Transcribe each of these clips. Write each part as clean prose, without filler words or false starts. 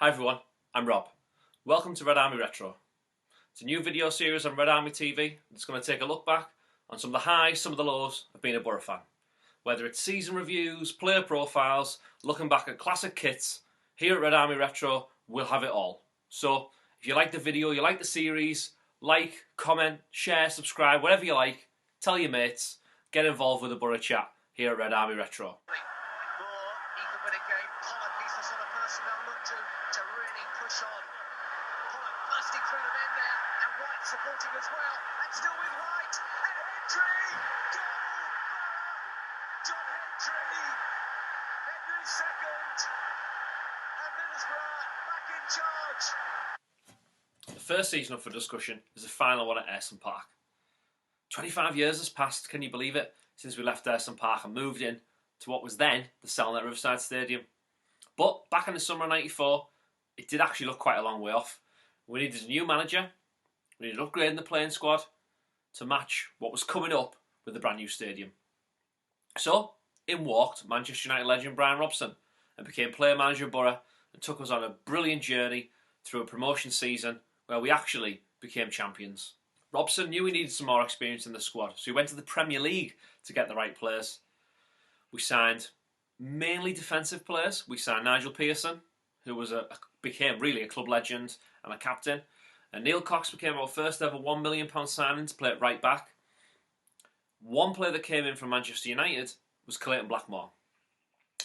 Hi everyone, I'm Rob. Welcome to Red Army Retro. It's a new video series on Red Army TV that's going to take a look back on some of the highs, some of the lows of being a Boro fan. Whether it's season reviews, player profiles, looking back at classic kits, here at Red Army Retro we'll have it all. So if you like the video, you like the series, like, comment, share, subscribe, whatever you like, tell your mates, get involved with the Boro chat here at Red Army Retro. Supporting as well, and still with White, and Hendry, goal, John Hendry, Hendry's second, and Middlesbrough back in charge. The first season up for discussion is the final one at Ayresome Park. 25 years has passed, can you believe it, since we left Ayresome Park and moved in to what was then the Selnet Riverside Stadium. But back in the summer of '94, it did actually look quite a long way off. We needed a new manager. We needed upgrading the playing squad to match what was coming up with the brand new stadium. So, in walked Manchester United legend Brian Robson and became player manager of Boro and took us on a brilliant journey through a promotion season where we actually became champions. Robson knew we needed some more experience in the squad, so he went to the Premier League to get the right players. We signed mainly defensive players. We signed Nigel Pearson, who became really a club legend and a captain. And Neil Cox became our first ever £1 million signing to play at right back. One player that came in from Manchester United was Clayton Blackmore.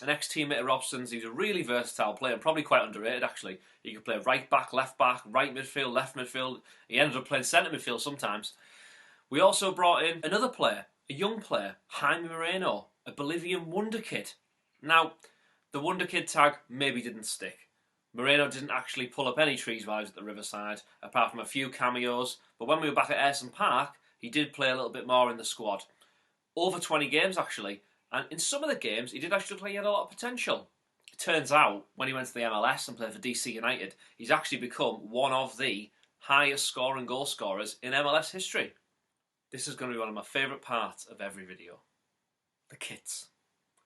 An ex-teammate of Robson's. He's a really versatile player, probably quite underrated actually. He could play right back, right midfield, left midfield. He ended up playing centre midfield sometimes. We also brought in another player, a young player, Jaime Moreno, a Bolivian wonder kid. Now, the wonder kid tag maybe didn't stick. Moreno didn't actually pull up any trees while he was at the Riverside, apart from a few cameos, but when we were back at Ayresome Park, he did play a little bit more in the squad. Over 20 games actually, and in some of the games he did actually look like he had a lot of potential. It turns out, when he went to the MLS and played for DC United, he's actually become one of the highest scoring goal scorers in MLS history. This is going to be one of my favourite parts of every video. The kits.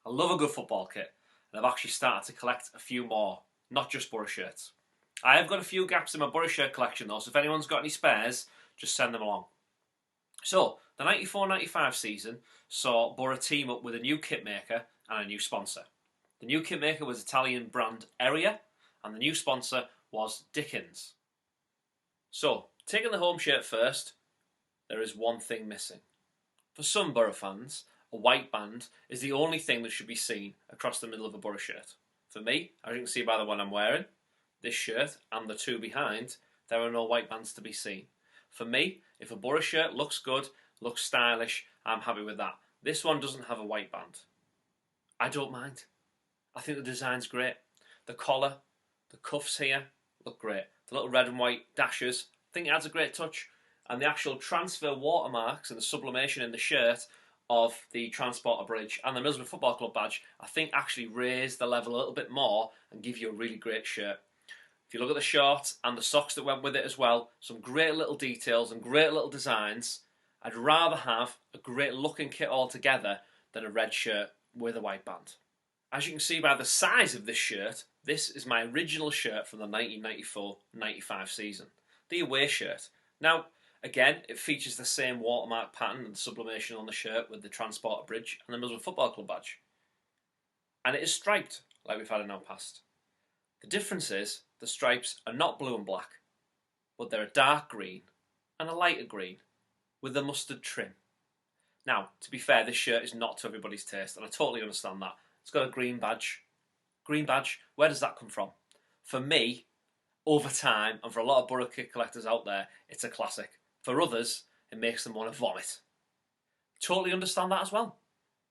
I love a good football kit, and I've actually started to collect a few more. Not just Boro shirts. I have got a few gaps in my Boro shirt collection though, so if anyone's got any spares, just send them along. So, the 94-95 season saw Boro team up with a new kit maker and a new sponsor. The new kit maker was Italian brand Area, and the new sponsor was Dickens. So, taking the home shirt first, there is one thing missing. For some Boro fans, a white band is the only thing that should be seen across the middle of a Boro shirt. For me, as you can see by the one I'm wearing, this shirt and the two behind, there are no white bands to be seen. For me, if a Boro shirt looks good, looks stylish, I'm happy with that. This one doesn't have a white band. I don't mind. I think the design's great. The collar, the cuffs here look great. The little red and white dashes, I think it adds a great touch. And the actual transfer watermarks and the sublimation in the shirt of the Transporter Bridge and the Middlesbrough Football Club badge, I think actually raise the level a little bit more and give you a really great shirt. If you look at the shorts and the socks that went with it as well, some great little details and great little designs. I'd rather have a great looking kit altogether than a red shirt with a white band. As you can see by the size of this shirt, this is my original shirt from the 1994-95 season. The away shirt. Now, again, it features the same watermark pattern and sublimation on the shirt with the Transporter Bridge and the Middlesbrough Football Club badge. And it is striped, like we've had in our past. The difference is, the stripes are not blue and black, but they're a dark green and a lighter green with a mustard trim. Now, to be fair, this shirt is not to everybody's taste, and I totally understand that. It's got a green badge. Green badge, where does that come from? For me, over time, and for a lot of Boro kit collectors out there, it's a classic. For others, it makes them want to vomit. Totally understand that as well.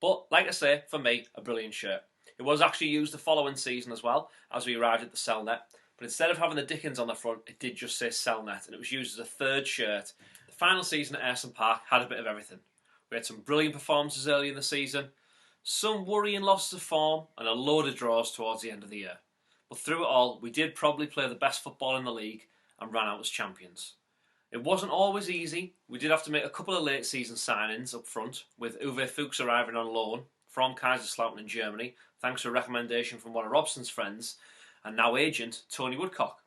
But, like I say, for me, a brilliant shirt. It was actually used the following season as well, as we arrived at the Selnet. But instead of having the Dickens on the front, it did just say Selnet, and it was used as a third shirt. The final season at Ayresome Park had a bit of everything. We had some brilliant performances early in the season, some worrying losses of form, and a load of draws towards the end of the year. But through it all, we did probably play the best football in the league and ran out as champions. It wasn't always easy. We did have to make a couple of late season signings up front, with Uwe Fuchs arriving on loan from Kaiserslautern in Germany, thanks to a recommendation from one of Robson's friends. and now agent Tony Woodcock.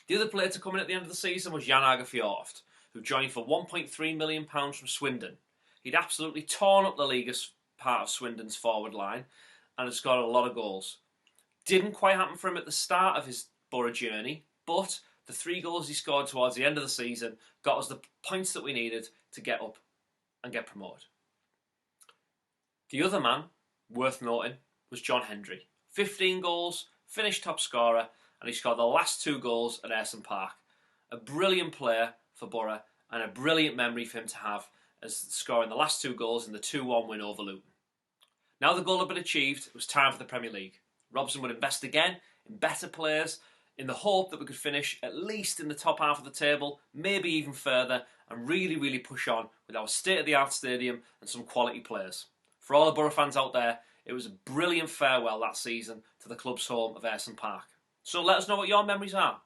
The other player to come in at the end of the season was Jan Agerfjord, who joined for £1.3 million from Swindon. He'd absolutely torn up the league as part of Swindon's forward line and had scored a lot of goals. Didn't quite happen for him at the start of his Boro journey, but the 3 goals he scored towards the end of the season got us the points that we needed to get up and get promoted. The other man, worth noting, was John Hendry. 15 goals, finished top scorer, and he scored the last 2 goals at Ayresome Park. A brilliant player for Boro and a brilliant memory for him to have as scoring the last 2 goals in the 2-1 win over Luton. Now the goal had been achieved, it was time for the Premier League. Robson would invest again in better players in the hope that we could finish at least in the top half of the table, maybe even further, and really push on with our state-of-the-art stadium and some quality players. For all the Boro fans out there, it was a brilliant farewell that season to the club's home of Ayresome Park. So let us know what your memories are.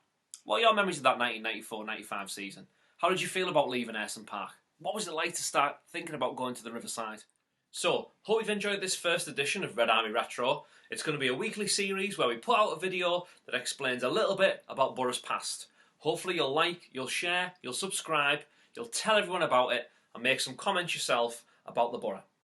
What are your memories of that 1994-95 season? How did you feel about leaving Ayresome Park? What was it like to start thinking about going to the Riverside? So, hope you've enjoyed this first edition of Red Army Retro. It's going to be a weekly series where we put out a video that explains a little bit about Boro's past. Hopefully you'll like, you'll share, you'll subscribe, you'll tell everyone about it and make some comments yourself about the Boro.